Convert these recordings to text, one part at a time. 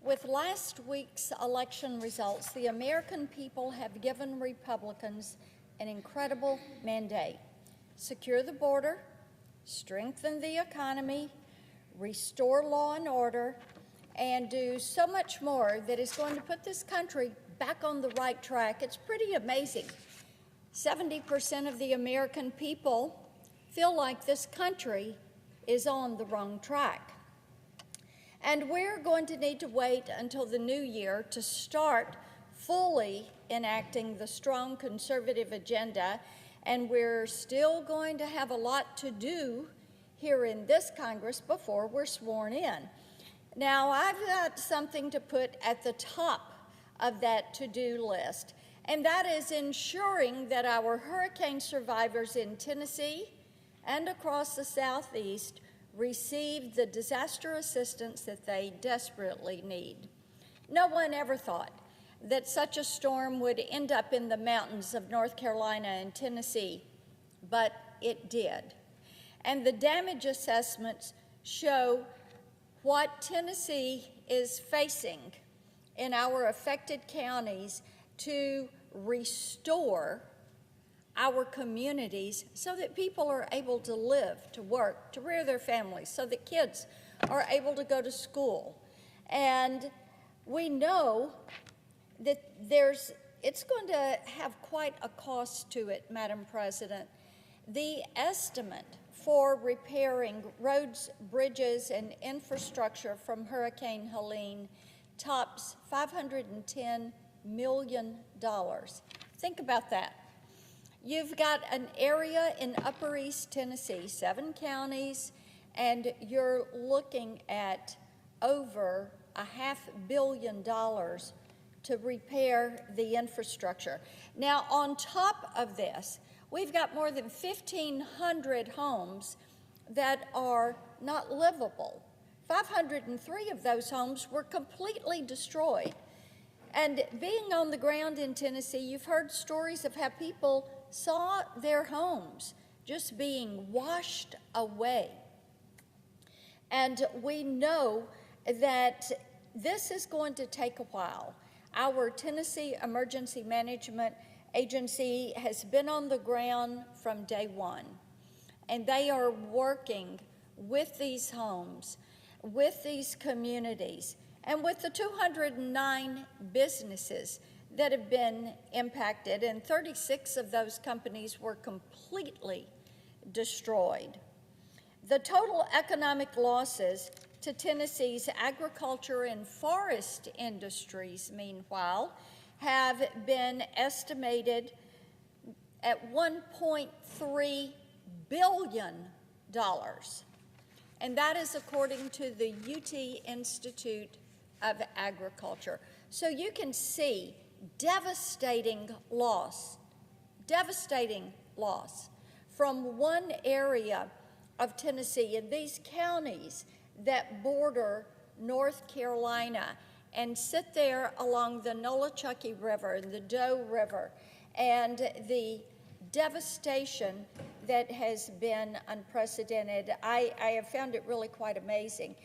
With last week's election results, the American people have given Republicans an incredible mandate: secure the border, strengthen the economy, restore law and order, and do so much more that is going to put this country back on the right track. It's pretty amazing. 70% of the American people feel like this country is on the wrong track. And we're going to need to wait until the new year to start fully enacting the strong conservative agenda, and we're still going to have a lot to do here in this Congress before we're sworn in. Now, I've got something to put at the top of that to-do list, and that is ensuring that our hurricane survivors in Tennessee and across the Southeast receive the disaster assistance that they desperately need. No one ever thought that such a storm would end up in the mountains of North Carolina and Tennessee, but it did. And the damage assessments show what Tennessee is facing in our affected counties to restore our communities so that people are able to live, to work, to rear their families, so that kids are able to go to school. And we know that it's going to have quite a cost to it, Madam President. The estimate for repairing roads, bridges, and infrastructure from Hurricane Helene tops $510 million. Think about that. You've got an area in Upper East Tennessee, 7 counties, and you're looking at over $500 million to repair the infrastructure. Now, on top of this, we've got more than 1,500 homes that are not livable. 503 of those homes were completely destroyed. And being on the ground in Tennessee, you've heard stories of how people saw their homes just being washed away. And we know that this is going to take a while. Our Tennessee Emergency Management Agency has been on the ground from day one, and they are working with these homes, with these communities, and with the 209 businesses that have been impacted, and 36 of those companies were completely destroyed. The total economic losses to Tennessee's agriculture and forest industries, meanwhile, have been estimated at $1.3 billion. And that is according to the UT Institute of Agriculture. So you can see devastating loss from one area of Tennessee and these counties that border North Carolina and sit there along the Nolichucky River and the Doe River, and the devastation that has been unprecedented. I have found it really quite amazing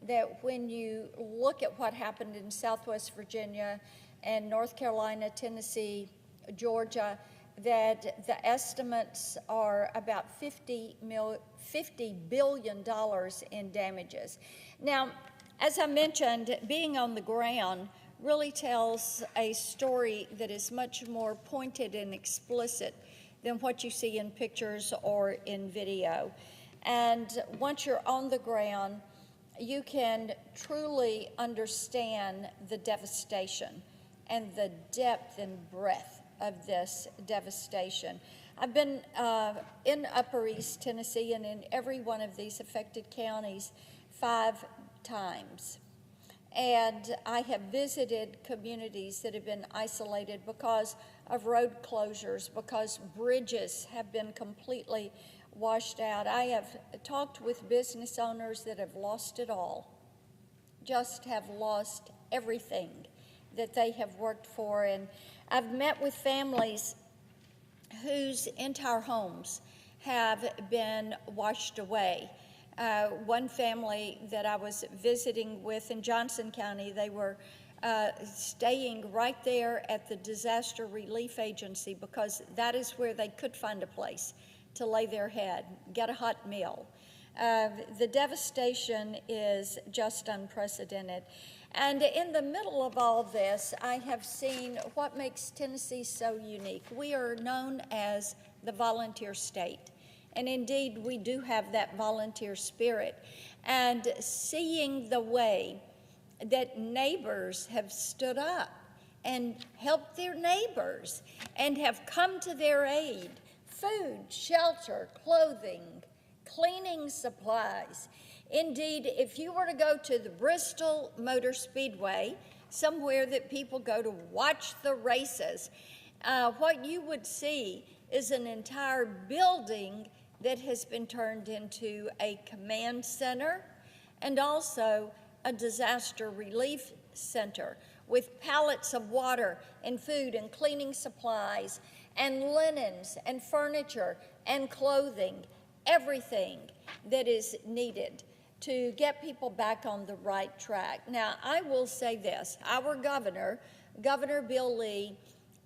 that when you look at what happened in Southwest Virginia and North Carolina, Tennessee, Georgia, that the estimates are about $50 billion in damages. Now, as I mentioned, being on the ground really tells a story that is much more pointed and explicit than what you see in pictures or in video. And once you're on the ground, you can truly understand the devastation and the depth and breadth of this devastation. I've been in Upper East Tennessee and in every one of these affected counties 5 times. And I have visited communities that have been isolated because of road closures, because bridges have been completely washed out. I have talked with business owners that have lost it all, just have lost everything that they have worked for. And I've met with families whose entire homes have been washed away. One family that I was visiting with in Johnson County, they were staying right there at the Disaster Relief Agency because that is where they could find a place to lay their head, get a hot meal. The devastation is just unprecedented. And in the middle of all this, I have seen what makes Tennessee so unique. We are known as the volunteer state. And indeed, we do have that volunteer spirit. And seeing the way that neighbors have stood up and helped their neighbors and have come to their aid, food, shelter, clothing, cleaning supplies. Indeed, if you were to go to the Bristol Motor Speedway, somewhere that people go to watch the races, what you would see is an entire building that has been turned into a command center and also a disaster relief center with pallets of water and food and cleaning supplies and linens and furniture and clothing, everything that is needed to get people back on the right track. Now, I will say this, our governor, Governor Bill Lee,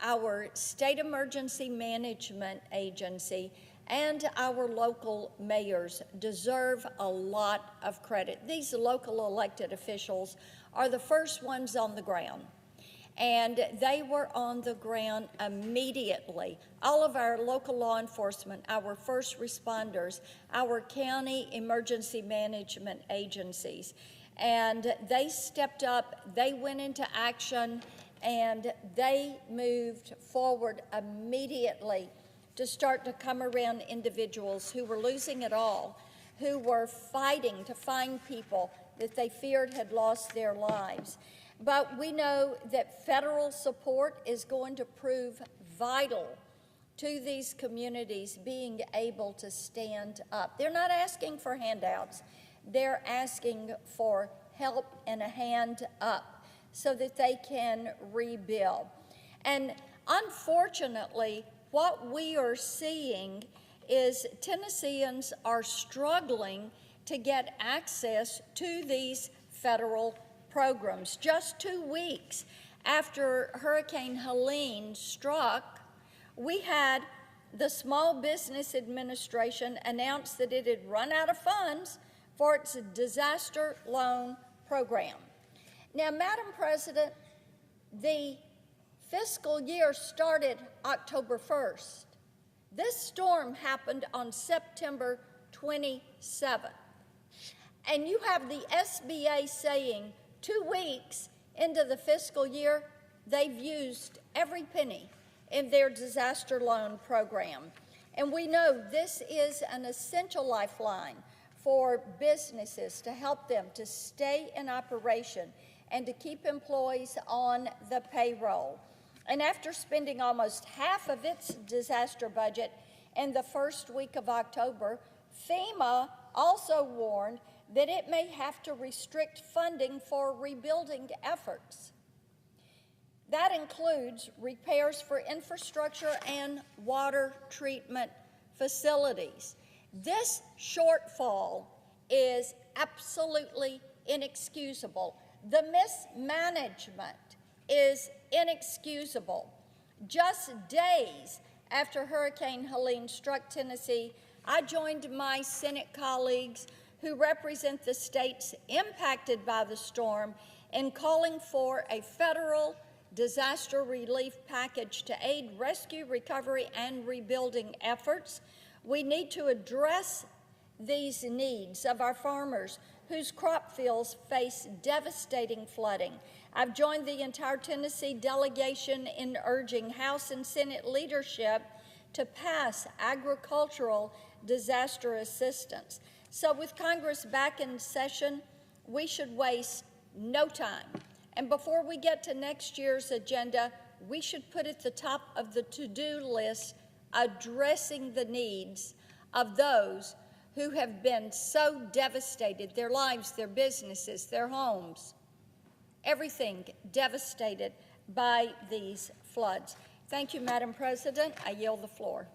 our state emergency management agency, and our local mayors deserve a lot of credit. These local elected officials are the first ones on the ground, and they were on the ground immediately. All of our local law enforcement, our first responders, our county emergency management agencies, and they stepped up, they went into action, and they moved forward immediately to start to come around individuals who were losing it all, who were fighting to find people that they feared had lost their lives. But we know that federal support is going to prove vital to these communities being able to stand up. They're not asking for handouts. They're asking for help and a hand up so that they can rebuild. And unfortunately, what we are seeing is Tennesseans are struggling to get access to these federal programs. Just 2 weeks after Hurricane Helene struck, we had the Small Business Administration announce that it had run out of funds for its disaster loan program. Now, Madam President, the fiscal year started October 1st. This storm happened on September 27th. And you have the SBA saying 2 weeks into the fiscal year, they've used every penny in their disaster loan program. And we know this is an essential lifeline for businesses to help them to stay in operation and to keep employees on the payroll. And after spending almost half of its disaster budget in the first week of October, FEMA also warned that it may have to restrict funding for rebuilding efforts. That includes repairs for infrastructure and water treatment facilities. This shortfall is absolutely inexcusable. The mismanagement is inexcusable. Just days after Hurricane Helene struck Tennessee, I joined my Senate colleagues who represent the states impacted by the storm in calling for a federal disaster relief package to aid rescue, recovery, and rebuilding efforts. We need to address these needs of our farmers whose crop fields face devastating flooding. I've joined the entire Tennessee delegation in urging House and Senate leadership to pass agricultural disaster assistance. So with Congress back in session, we should waste no time. And before we get to next year's agenda, we should put at the top of the to-do list addressing the needs of those who have been so devastated, their lives, their businesses, their homes, everything devastated by these floods. Thank you, Madam President. I yield the floor.